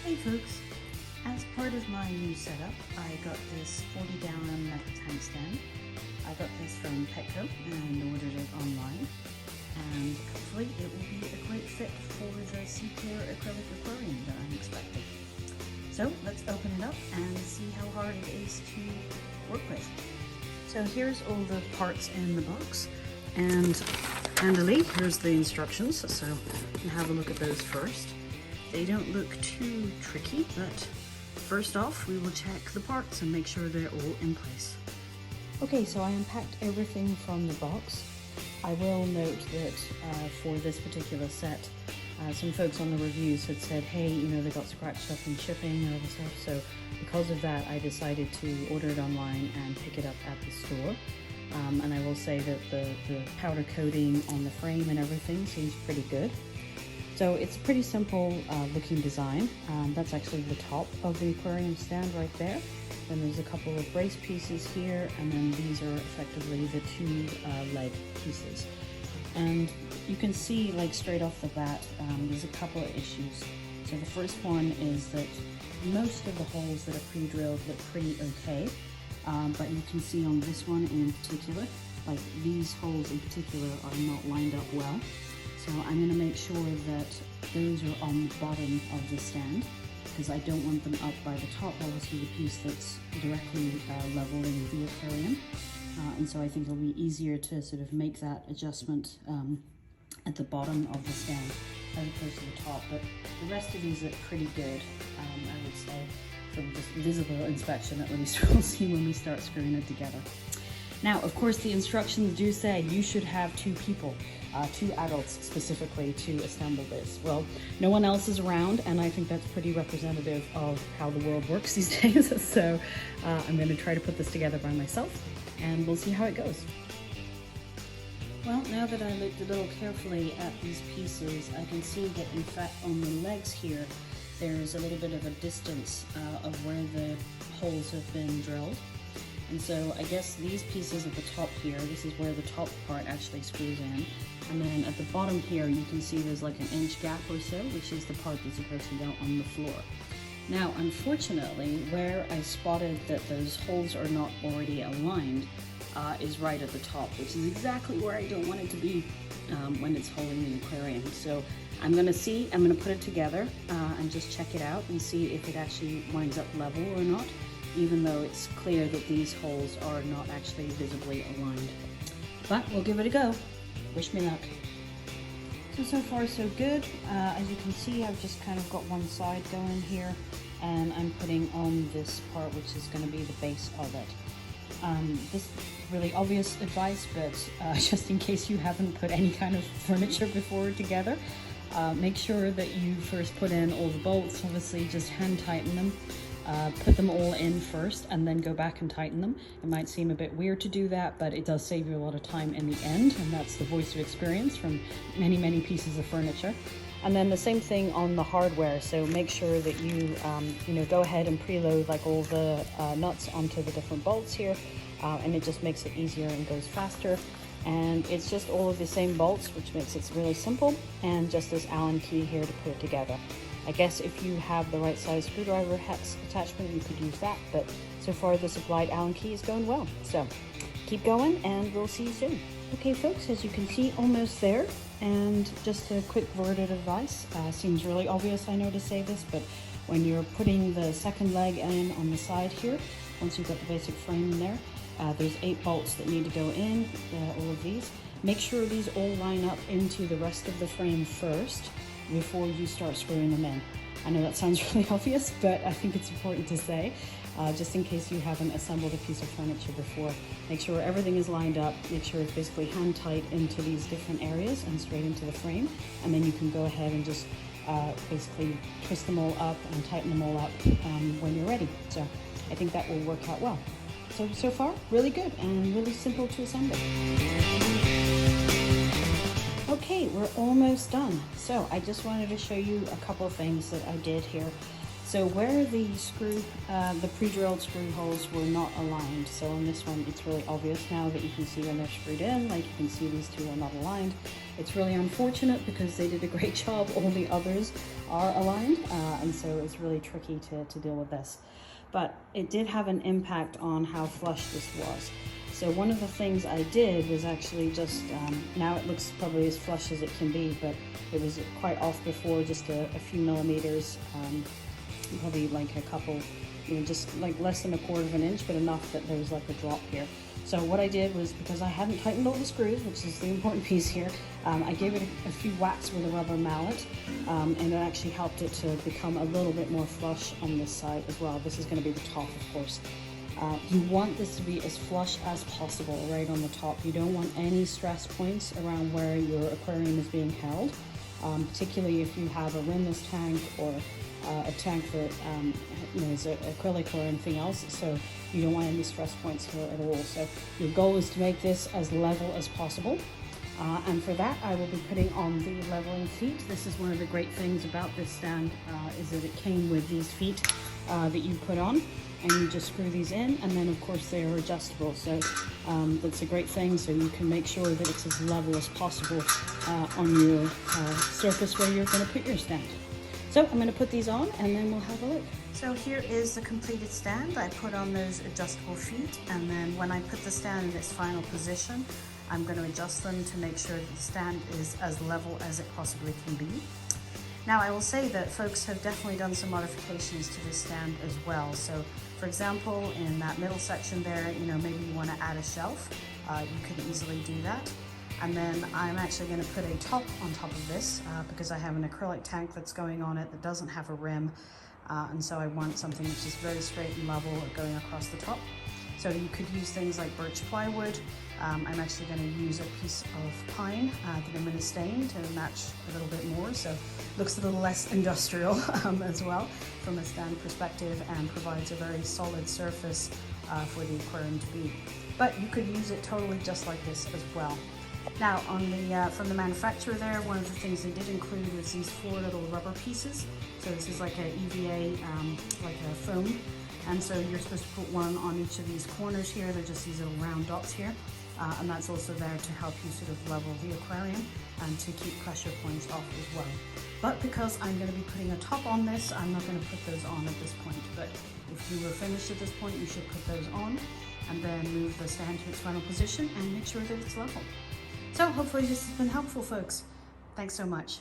Hey folks, as part of my new setup, I got this 40-gallon metal tank stand. I got this from Petco and ordered it online, and hopefully it will be a great fit for the SeaClear acrylic aquarium that I'm expecting. So let's open it up and see how hard it is to work with. So here's all the parts in the box, and handily, here's the instructions, so you can have a look at those first. They don't look too tricky, but first off, we will check the parts and make sure they're all in place. Okay, so I unpacked everything from the box. I will note that for this particular set, some folks on the reviews had said, hey, you know, they got scratched up in shipping and other stuff, so because of that, I decided to order it online and pick it up at the store. And I will say that the powder coating on the frame and everything seems pretty good. So it's a pretty simple looking design. That's actually the top of the aquarium stand right there. Then there's a couple of brace pieces here, and then these are effectively the two leg pieces. And you can see, like, straight off the bat, there's a couple of issues. So the first one is that most of the holes that are pre-drilled look pretty okay, but you can see on this one in particular, like these holes in particular are not lined up well. So I'm going to make sure that those are on the bottom of the stand, because I don't want them up by the top, obviously the piece that's directly leveling the aquarium. And so I think it'll be easier to sort of make that adjustment at the bottom of the stand as opposed to the top. But the rest of these look pretty good, I would say, from just visible inspection, at least we'll see when we start screwing it together. Now, of course, the instructions do say you should have two people, two adults specifically, to assemble this. Well, no one else is around, and I think that's pretty representative of how the world works these days. So I'm going to try to put this together by myself, and we'll see how it goes. Well, now that I looked a little carefully at these pieces, I can see that, in fact, on the legs here, there's a little bit of a distance of where the holes have been drilled. And so I guess these pieces at the top here, this is where the top part actually screws in. And then at the bottom here, you can see there's like an inch gap or so, which is the part that's supposed to go on the floor. Now, unfortunately, where I spotted that those holes are not already aligned is right at the top, which is exactly where I don't want it to be when it's holding the aquarium. So I'm gonna put it together and just check it out and see if it actually winds up level or not, even though it's clear that these holes are not actually visibly aligned. But we'll give it a go. Wish me luck. So far so good. As you can see, I've just kind of got one side going here, and I'm putting on this part, which is going to be the base of it. This is really obvious advice, but just in case you haven't put any kind of furniture before together, make sure that you first put in all the bolts. Obviously, just hand tighten them. Put them all in first and then go back and tighten them. It might seem a bit weird to do that, but it does save you a lot of time in the end, and that's the voice of experience from many pieces of furniture. And then the same thing on the hardware, so make sure that you go ahead and preload like all the nuts onto the different bolts here, and it just makes it easier and goes faster. And it's just all of the same bolts, which makes it really simple, and just this Allen key here to put it together. I guess if you have the right size screwdriver hex attachment, you could use that, but so far the supplied Allen key is going well. So keep going, and we'll see you soon. Okay folks, as you can see, almost there. And just a quick word of advice. Seems really obvious, I know, to say this, but when you're putting the second leg in on the side here, once you've got the basic frame in there, there's 8 bolts that need to go in, all of these. Make sure these all line up into the rest of the frame first before you start screwing them in. I know that sounds really obvious, but I think it's important to say, just in case you haven't assembled a piece of furniture before. Make sure everything is lined up, make sure it's basically hand tight into these different areas and straight into the frame, and then you can go ahead and just basically twist them all up and tighten them all up when you're ready. So I think that will work out well. So far, really good and really simple to assemble. Okay, we're almost done. So I just wanted to show you a couple of things that I did here. So where the screw, the pre-drilled screw holes were not aligned, so on this one it's really obvious now that you can see when they're screwed in, like you can see these two are not aligned. It's really unfortunate because they did a great job, all the others are aligned, and so it's really tricky to deal with this. But it did have an impact on how flush this was. So one of the things I did was actually just, now it looks probably as flush as it can be, but it was quite off before, just a few millimeters, probably like a couple, just like less than 1/4 of an inch, but enough that there was like a drop here. So what I did was, because I hadn't tightened all the screws, which is the important piece here, I gave it a few whacks with a rubber mallet, and it actually helped it to become a little bit more flush on this side as well. This is going to be the top, of course. You want this to be as flush as possible right on the top. You don't want any stress points around where your aquarium is being held, particularly if you have a rimless tank or a tank that is acrylic or anything else. So you don't want any stress points here at all. So your goal is to make this as level as possible. And for that, I will be putting on the leveling feet. This is one of the great things about this stand, is that it came with these feet that you put on, and you just screw these in, and then of course they are adjustable. So that's a great thing, so you can make sure that it's as level as possible on your surface where you're going to put your stand. So I'm going to put these on and then we'll have a look. So here is the completed stand. I put on those adjustable feet, and then when I put the stand in its final position, I'm going to adjust them to make sure that the stand is as level as it possibly can be. Now I will say that folks have definitely done some modifications to this stand as well. So for example, in that middle section there, maybe you want to add a shelf. You could easily do that. And then I'm actually going to put a top on top of this because I have an acrylic tank that's going on it that doesn't have a rim. And so I want something which is very straight and level going across the top. So you could use things like birch plywood. I'm actually going to use a piece of pine that I'm going to stain to match a little bit more, so it looks a little less industrial as well from a stand perspective, and provides a very solid surface for the aquarium to be. But you could use it totally just like this as well. Now on the from the manufacturer there, one of the things they did include was these 4 little rubber pieces. So this is like a EVA, like a foam. And so you're supposed to put one on each of these corners here. They're just these little round dots here. And that's also there to help you sort of level the aquarium and to keep pressure points off as well. But because I'm going to be putting a top on this, I'm not going to put those on at this point. But if you were finished at this point, you should put those on and then move the stand to its final position and make sure that it's level. So hopefully this has been helpful, folks. Thanks so much.